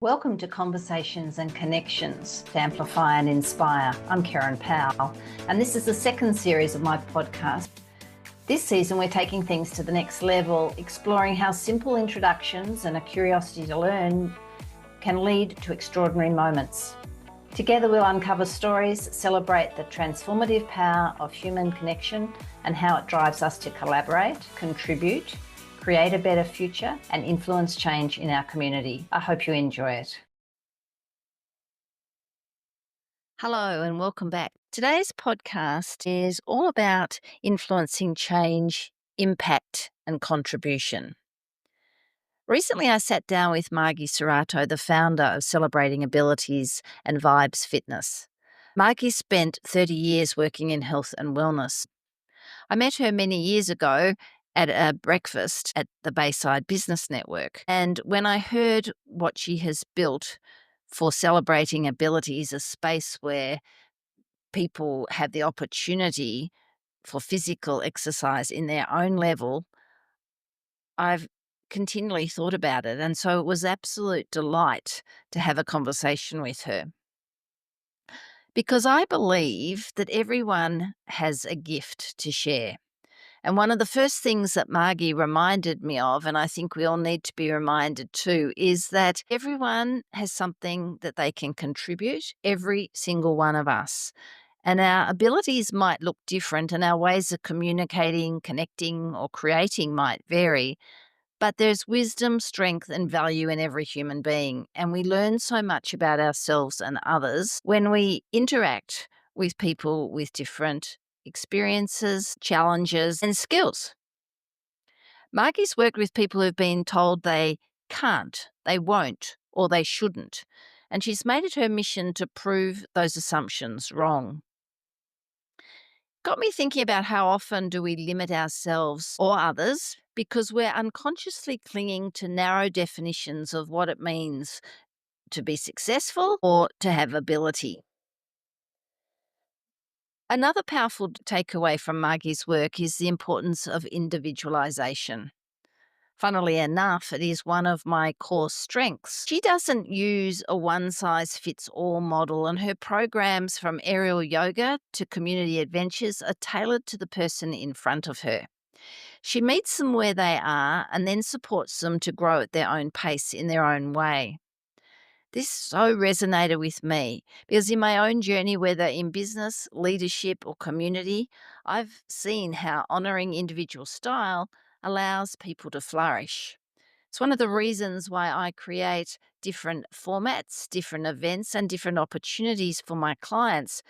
Welcome to Conversations and Connections to Amplify and Inspire. I'm Karen Powell, and this is the second series of my podcast. This season, we're taking things to the next level, exploring how simple introductions and a curiosity to learn can lead to extraordinary moments. Together, we'll uncover stories, celebrate the transformative power of human connection and how it drives us to collaborate, contribute, create a better future, and influence change in our community. I hope you enjoy it. Hello and welcome back. Today's podcast is all about influencing change, impact, and contribution. Recently, I sat down with Margie Cerato, the founder of Celebrating Abilities and Vibes Fitness. Margie spent 30 years working in health and wellness. I met her many years ago at a breakfast at the Bayside Business Network. And when I heard what she has built for Celebrating Abilities, a space where people have the opportunity for physical exercise in their own level, I've continually thought about it. And so it was absolute delight to have a conversation with her. Because I believe that everyone has a gift to share. And one of the first things that Margie reminded me of, and I think we all need to be reminded too, is that everyone has something that they can contribute, every single one of us. And our abilities might look different, and our ways of communicating, connecting, or creating might vary. But there's wisdom, strength, and value in every human being. And we learn so much about ourselves and others when we interact with people with different experiences, challenges, and skills. Margie's worked with people who've been told they can't, they won't, or they shouldn't. And she's made it her mission to prove those assumptions wrong. Got me thinking about how often do we limit ourselves or others because we're unconsciously clinging to narrow definitions of what it means to be successful or to have ability. Another powerful takeaway from Margie's work is the importance of individualization. Funnily enough, it is one of my core strengths. She doesn't use a one-size-fits-all model, and her programs from aerial yoga to community adventures are tailored to the person in front of her. She meets them where they are and then supports them to grow at their own pace in their own way. This so resonated with me because in my own journey, whether in business, leadership, or community, I've seen how honouring individual style allows people to flourish. It's one of the reasons why I create different formats, different events, and different opportunities for my clients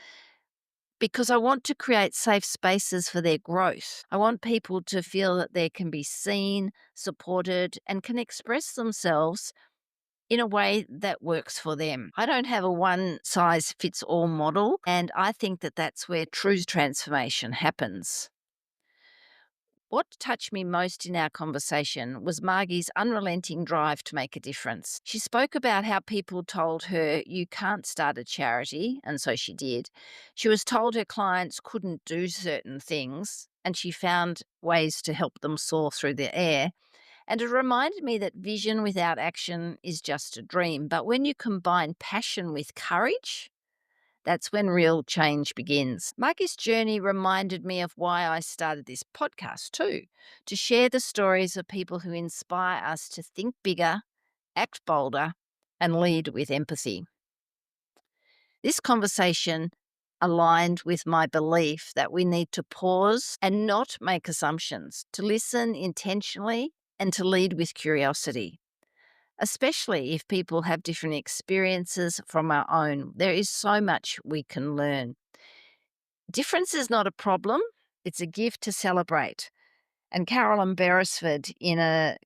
because I want to create safe spaces for their growth. I want people to feel that they can be seen, supported, and can express themselves in a way that works for them. I don't have a one-size-fits-all model, and I think that that's where true transformation happens. What touched me most in our conversation was Margie's unrelenting drive to make a difference. She spoke about how people told her, "You can't start a charity," and so she did. She was told her clients couldn't do certain things, and she found ways to help them soar through the air. And it reminded me that vision without action is just a dream. But when you combine passion with courage, that's when real change begins. Margie's journey reminded me of why I started this podcast too, to share the stories of people who inspire us to think bigger, act bolder, and lead with empathy. This conversation aligned with my belief that we need to pause and not make assumptions, to listen intentionally and to lead with curiosity, especially if people have different experiences from our own. There is so much we can learn. Difference is not a problem, it's a gift to celebrate. And Carolyn Beresford, in a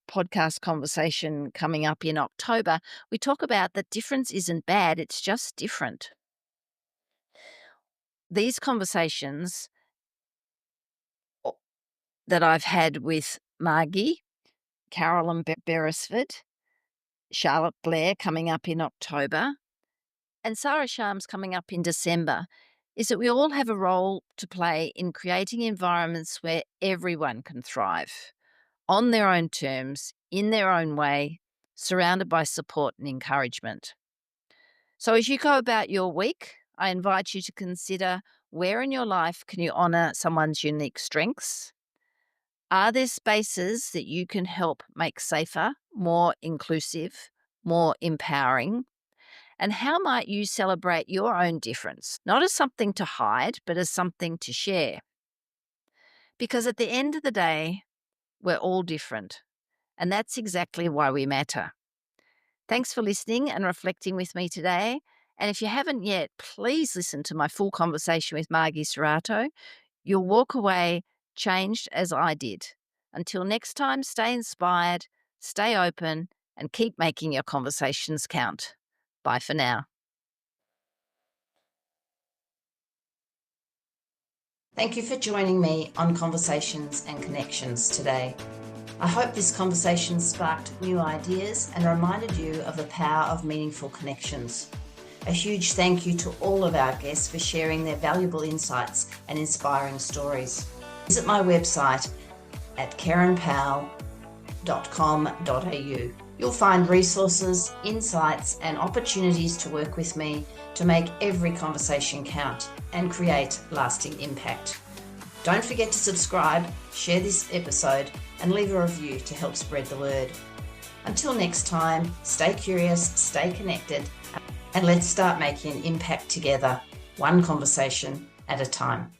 podcast conversation coming up in October, we talk about that difference isn't bad, it's just different. These conversations that I've had with Margie, Carolyn Beresford, Charlotte Blair coming up in October, and Sarah Shams coming up in December, is that we all have a role to play in creating environments where everyone can thrive on their own terms, in their own way, surrounded by support and encouragement. So, as you go about your week, I invite you to consider, where in your life can you honor someone's unique strengths? Are there spaces that you can help make safer, more inclusive, more empowering? And how might you celebrate your own difference, not as something to hide, but as something to share? Because at the end of the day, we're all different, and that's exactly why we matter. Thanks for listening and reflecting with me today. And if you haven't yet, please listen to my full conversation with Margie Cerato. You'll walk away changed as I did. Until next time, stay inspired, stay open, and keep making your conversations count. Bye for now. Thank you for joining me on Conversations and Connections today. I hope this conversation sparked new ideas and reminded you of the power of meaningful connections. A huge thank you to all of our guests for sharing their valuable insights and inspiring stories. Visit my website at karenpowell.com.au. You'll find resources, insights, and opportunities to work with me to make every conversation count and create lasting impact. Don't forget to subscribe, share this episode, and leave a review to help spread the word. Until next time, stay curious, stay connected, and let's start making an impact together, one conversation at a time.